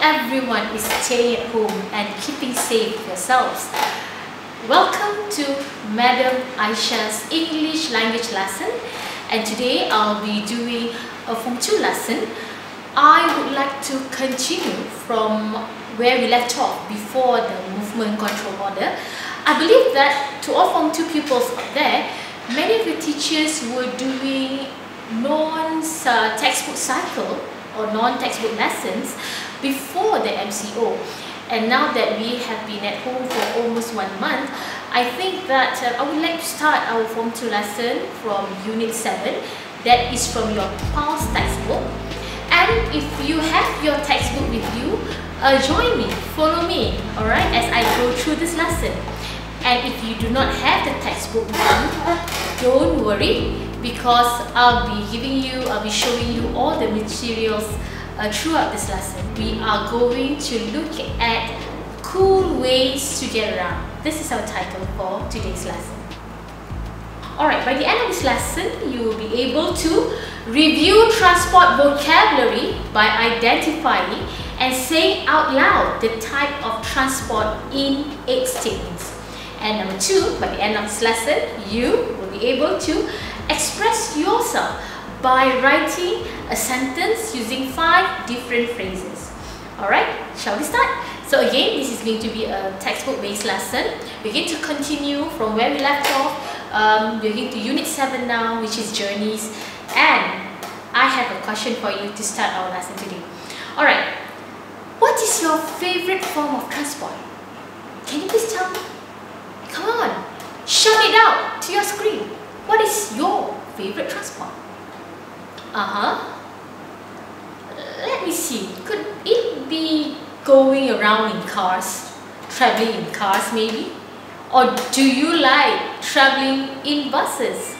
everyone is staying at home and keeping safe yourselves. Welcome to Madam Aisha's English language lesson, and today I'll be doing a Form 2 lesson. I would like to continue from where we left off before the movement control order. I believe that to all Form 2 pupils out there, many of the teachers were doing non-textbook cycle or non-textbook lessons before the MCO, and now that we have been at home for almost 1 month, I think that I would like to start our Form 2 lesson from Unit 7, that is from your PALS textbook. And if you have your textbook with you, join me, follow me, alright, as I go through this lesson. And if you do not have the textbook with you, don't worry, because I'll be showing you all the materials throughout this lesson. We are going to look at cool ways to get around. This is our title for today's lesson. Alright, by the end of this lesson, you will be able to review transport vocabulary by identifying and saying out loud the type of transport in 8 statements. And number 2, by the end of this lesson, you will be able to express yourself by writing a sentence using 5 different phrases. Alright, shall we start? So again, this is going to be a textbook-based lesson. We're going to continue from where we left off. We're going to Unit 7 now, which is journeys. And I have a question for you to start our lesson today. Alright, what is your favorite form of transport? Can you please tell me? Come on, shout it out to your screen. What is your favorite transport? Let me see. Could it be going around in cars, traveling in cars maybe? Or do you like traveling in buses?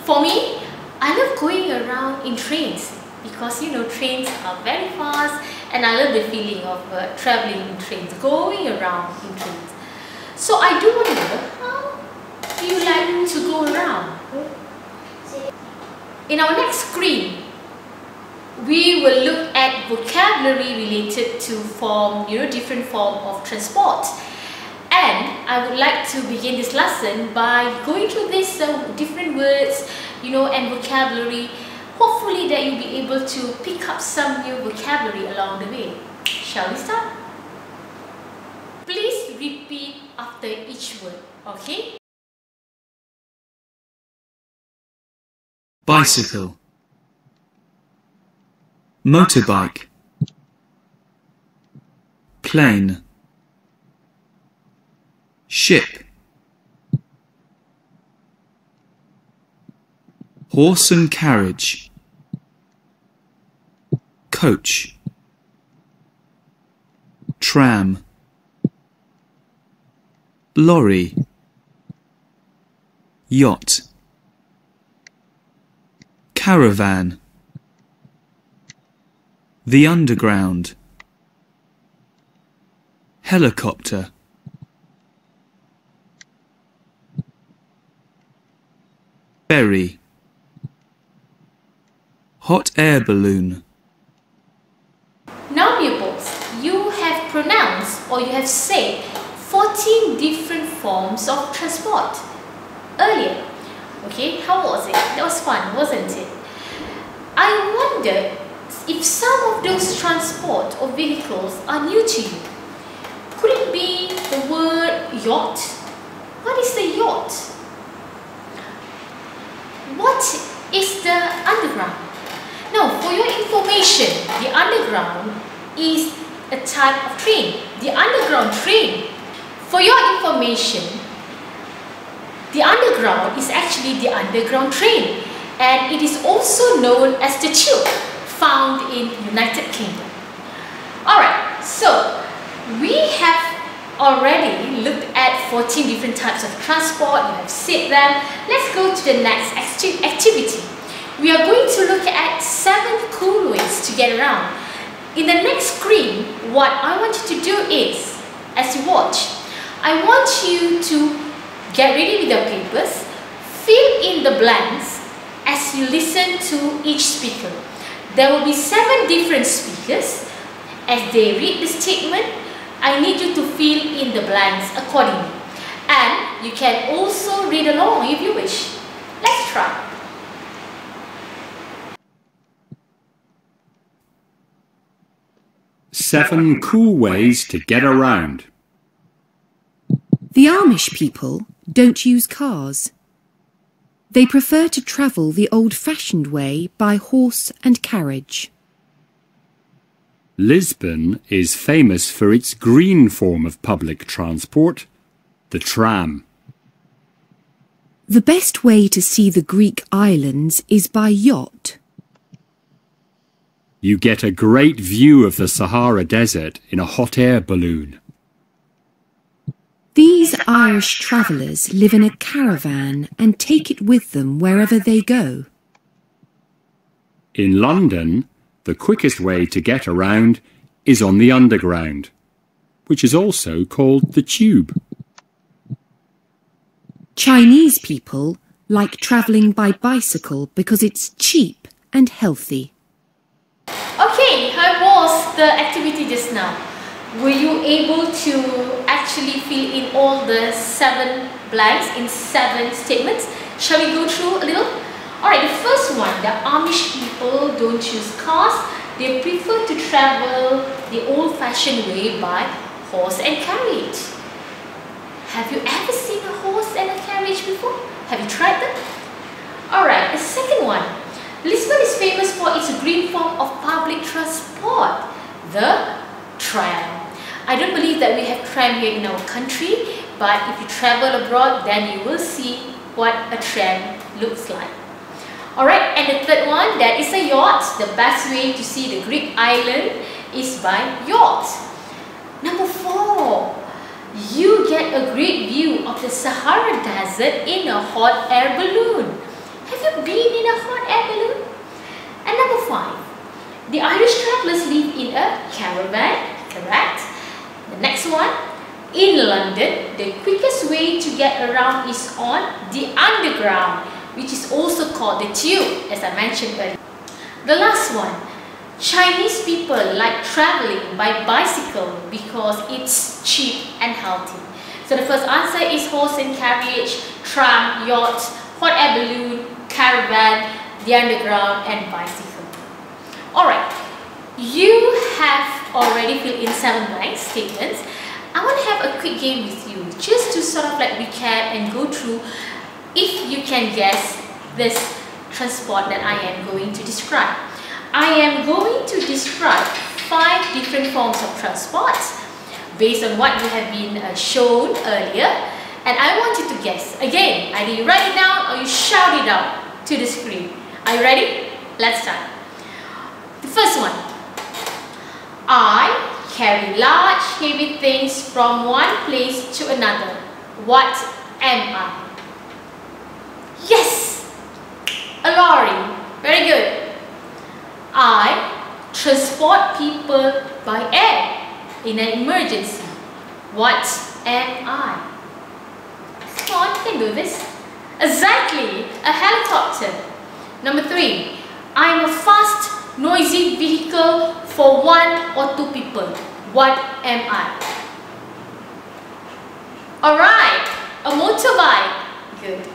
For me, I love going around in trains because trains are very fast, and I love the feeling of traveling in trains, going around in trains. So I do wonder, how do you like to go around? In our next screen, we will look at vocabulary related to different form of transport. And I would like to begin this lesson by going through these different words, and vocabulary. Hopefully that you'll be able to pick up some new vocabulary along the way. Shall we start? Please repeat after each word, okay? Bicycle, motorbike, plane, ship, horse and carriage, coach, tram, lorry, yacht, caravan, the underground, helicopter, ferry, hot air balloon. Now pupils, you have pronounced or you have said 14 different forms of transport earlier. Okay, how was it? That was fun, wasn't it? I wonder if some of those transport or vehicles are new to you. Could it be the word yacht? What is the yacht? What is the underground? Now, for your information, the underground is a type of train. The underground train. For your information, the underground is actually the underground train, and it is also known as the tube, found in United Kingdom. Alright, so we have already looked at 14 different types of transport. You have said them. Let's go to the next activity. We are going to look at 7 cool ways to get around. In the next screen, what I want you to do is, as you watch, I want you to get ready with your papers, fill in the blanks as you listen to each speaker. There will be 7 different speakers, As they read the statement, I need you to fill in the blanks accordingly. And you can also read along if you wish. Let's try. Seven cool ways to get around. The Amish people don't use cars. They prefer to travel the old-fashioned way by horse and carriage. Lisbon is famous for its green form of public transport, the tram. The best way to see the Greek islands is by yacht. You get a great view of the Sahara Desert in a hot air balloon. These Irish travellers live in a caravan and take it with them wherever they go. In London, the quickest way to get around is on the Underground, which is also called the Tube. Chinese people like travelling by bicycle because it's cheap and healthy. Okay, how was the activity just now? Were you able to actually fill in all the 7 blanks in 7 statements? Shall we go through a little? Alright, the first one, the Amish people don't choose cars. They prefer to travel the old-fashioned way by horse and carriage. Have you ever seen a horse and a carriage before? Have you tried them? Alright, the second one. Lisbon is famous for its green form of public transport, the tram. I don't believe that we have tram here in our country, but if you travel abroad, then you will see what a tram looks like. Alright, and the third one, that is a yacht. The best way to see the Greek island is by yacht. Number 4, you get a great view of the Sahara Desert in a hot air balloon. Have you been in a hot air balloon? And number 5, the Irish travellers live in a caravan, correct? The next one, in London, the quickest way to get around is on the Underground, which is also called the Tube, as I mentioned earlier. The last one, Chinese people like travelling by bicycle because it's cheap and healthy. So the first answer is horse and carriage, tram, yacht, hot air balloon, caravan, the Underground and bicycle. Alright, you have already filled in 7 blank statements. I want to have a quick game with you just to sort of like recap and go through if you can guess this transport that I am going to describe. I am going to describe 5 different forms of transport based on what you have been shown earlier, and I want you to guess. Again, either you write it down or you shout it out to the screen. Are you ready? Let's start. The first one. I carry large heavy things from one place to another. What am I? Yes! A lorry. Very good. I transport people by air in an emergency. What am I? Come on, you can do this. Exactly, a helicopter. Number 3, I'm a fast, noisy vehicle for 1 or 2 people. What am I? Alright, a motorbike. Good.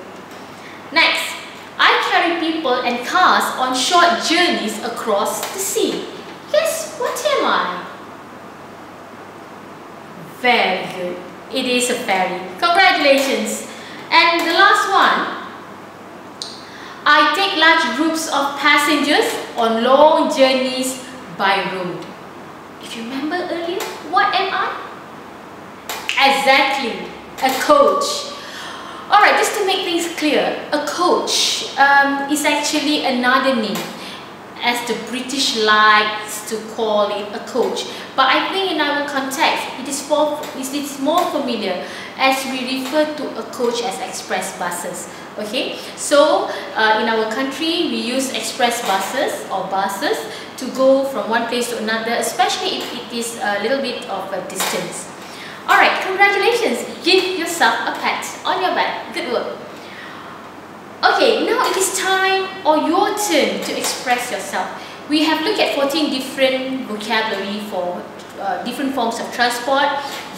Next, I carry people and cars on short journeys across the sea. Yes, what am I? Very good. It is a ferry. Congratulations. And the last one. I take large groups of passengers on long journeys by road. If you remember earlier, what am I? Exactly, a coach. Alright, just to make things clear, a coach is actually another name, as the British likes to call it a coach. But I think in our context, it is more familiar as we refer to a coach as express buses. Okay, so in our country, we use express buses or buses to go from one place to another, especially if it is a little bit of a distance. Alright, congratulations! Give yourself a pat on your back. Good work. Okay, now it is time or your turn to express yourself. We have looked at 14 different vocabulary for different forms of transport.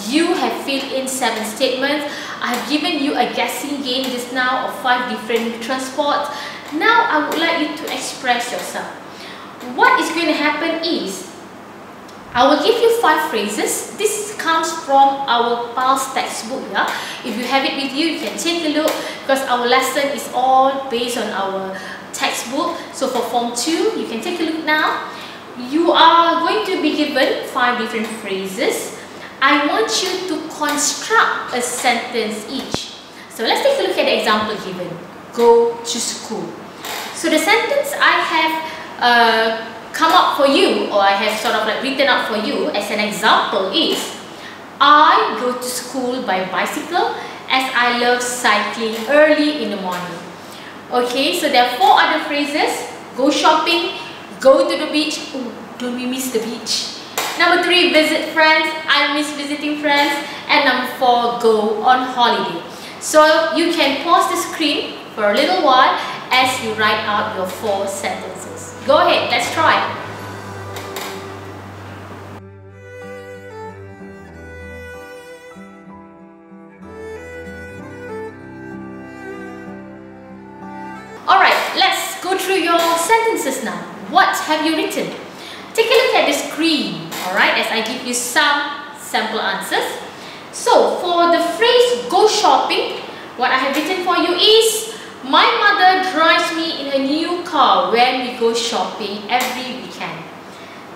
You have filled in 7 statements. I have given you a guessing game just now of 5 different transports. Now I would like you to express yourself. What is going to happen is, I will give you 5 phrases. This comes from our past textbook. Yeah? If you have it with you, you can take a look, because our lesson is all based on our textbook. So for Form 2, you can take a look now. You are going to be given 5 different phrases. I want you to construct a sentence each. So let's take a look at the example given. Go to school. So the sentence I have come up for you, or I have sort of like written up for you as an example is, I go to school by bicycle as I love cycling early in the morning. Okay, so there are 4 other phrases. Go shopping, go to the beach. Oh, don't we miss the beach? Number 3, visit friends. I miss visiting friends. And number 4, go on holiday. So you can pause the screen for a little while as you write out your 4 sentences. Go ahead, let's try. Alright, let's go through your sentences now. What have you written? Take a look at the screen, alright, as I give you some sample answers. So, for the phrase go shopping, what I have written for you is, my mother drives me in a new car when we go shopping every weekend.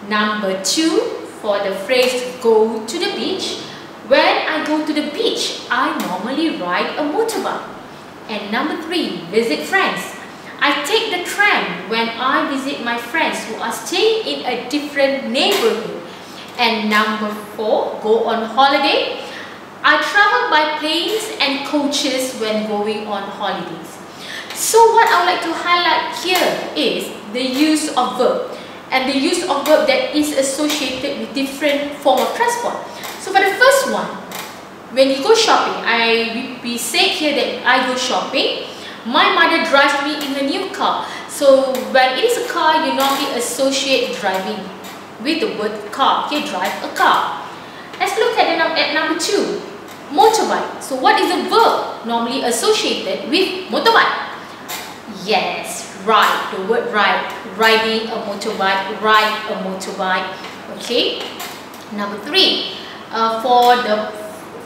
Number 2, for the phrase go to the beach, when I go to the beach, I normally ride a motorbike. And number 3, visit friends. I take the tram when I visit my friends who are staying in a different neighborhood. And number 4, go on holiday. I travel by planes and coaches when going on holidays. So what I would like to highlight here is the use of verb, and the use of verb that is associated with different form of transport. So for the first one, when you go shopping, we say here that I go shopping. My mother drives me in a new car. So when it is a car, you normally associate driving with the word car. Okay, drive a car. Let's look at number 2, motorbike. So what is the verb normally associated with motorbike? Yes, ride. The word ride. Riding a motorbike. Ride a motorbike. Okay. Number 3,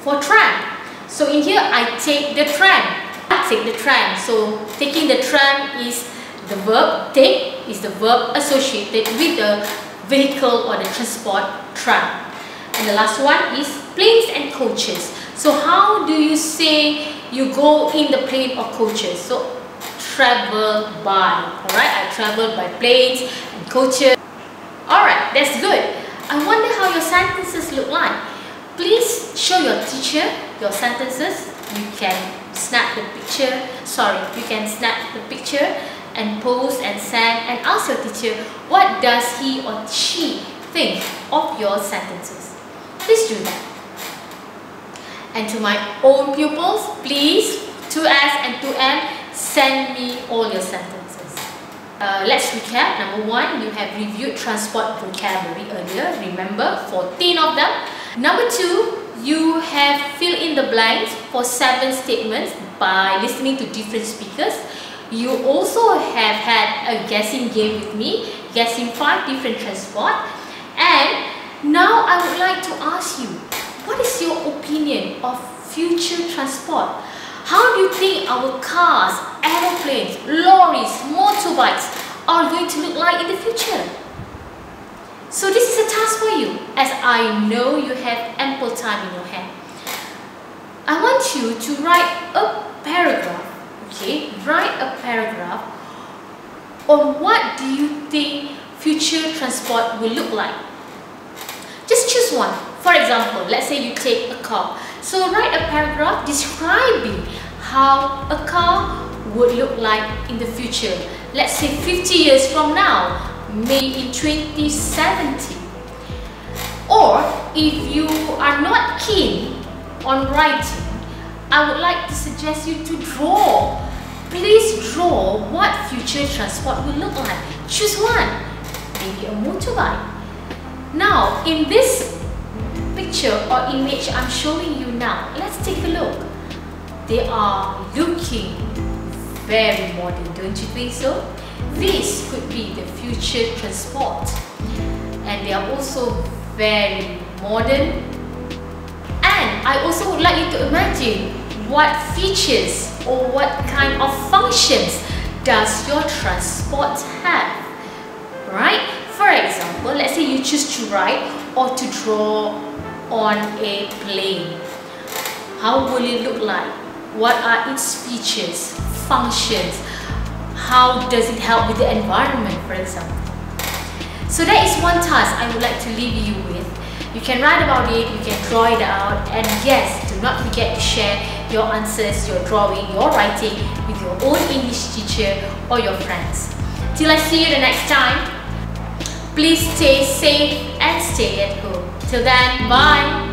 for tram. So in here, I take the tram. I take the tram. So taking the tram is the verb. Take is the verb associated with the vehicle or the transport tram. And the last one is planes and coaches. So how do you say you go in the plane or coaches? So travel by. Alright, I travel by planes and coaches. Alright, that's good. I wonder how your sentences look like. Please show your teacher your sentences. You can snap the picture. You can snap the picture and post and send and ask your teacher, what does he or she think of your sentences? Please do that. And to my own pupils, please, 2S and 2M, send me all your sentences. Let's recap. Number 1, you have reviewed transport vocabulary earlier. Remember, 14 of them. Number 2, you have filled in the blanks for 7 statements by listening to different speakers. You also have had a guessing game with me, guessing 5 different transport. And now I would like to ask you, what is your opinion of future transport? How do you think our cars, aeroplanes, lorries, motorbikes are going to look like in the future? So this is a task for you, as I know you have ample time in your hand. I want you to write a paragraph, okay? Write a paragraph on what do you think future transport will look like. Just choose one. For example, let's say you take a car. So write a paragraph describing how a car would look like in the future. Let's say 50 years from now, maybe in 2070. Or if you are not keen on writing, I would like to suggest you to draw. Please draw what future transport will look like. Choose one. maybe a motorbike. Now, in this picture or image I'm showing you now, let's take a look. They are looking very modern, don't you think so? This could be the future transport, and they are also very modern. And I also would like you to imagine what features or what kind of functions does your transport have, right? For example, let's say you choose to write or to draw on a plane. How will it look like? What are its features, functions? How does it help with the environment, for example? So that is one task I would like to leave you with. You can write about it, you can draw it out, and yes, do not forget to share your answers, your drawing, your writing with your own English teacher or your friends. Till I see you the next time, please stay safe and stay at home. Till then, bye!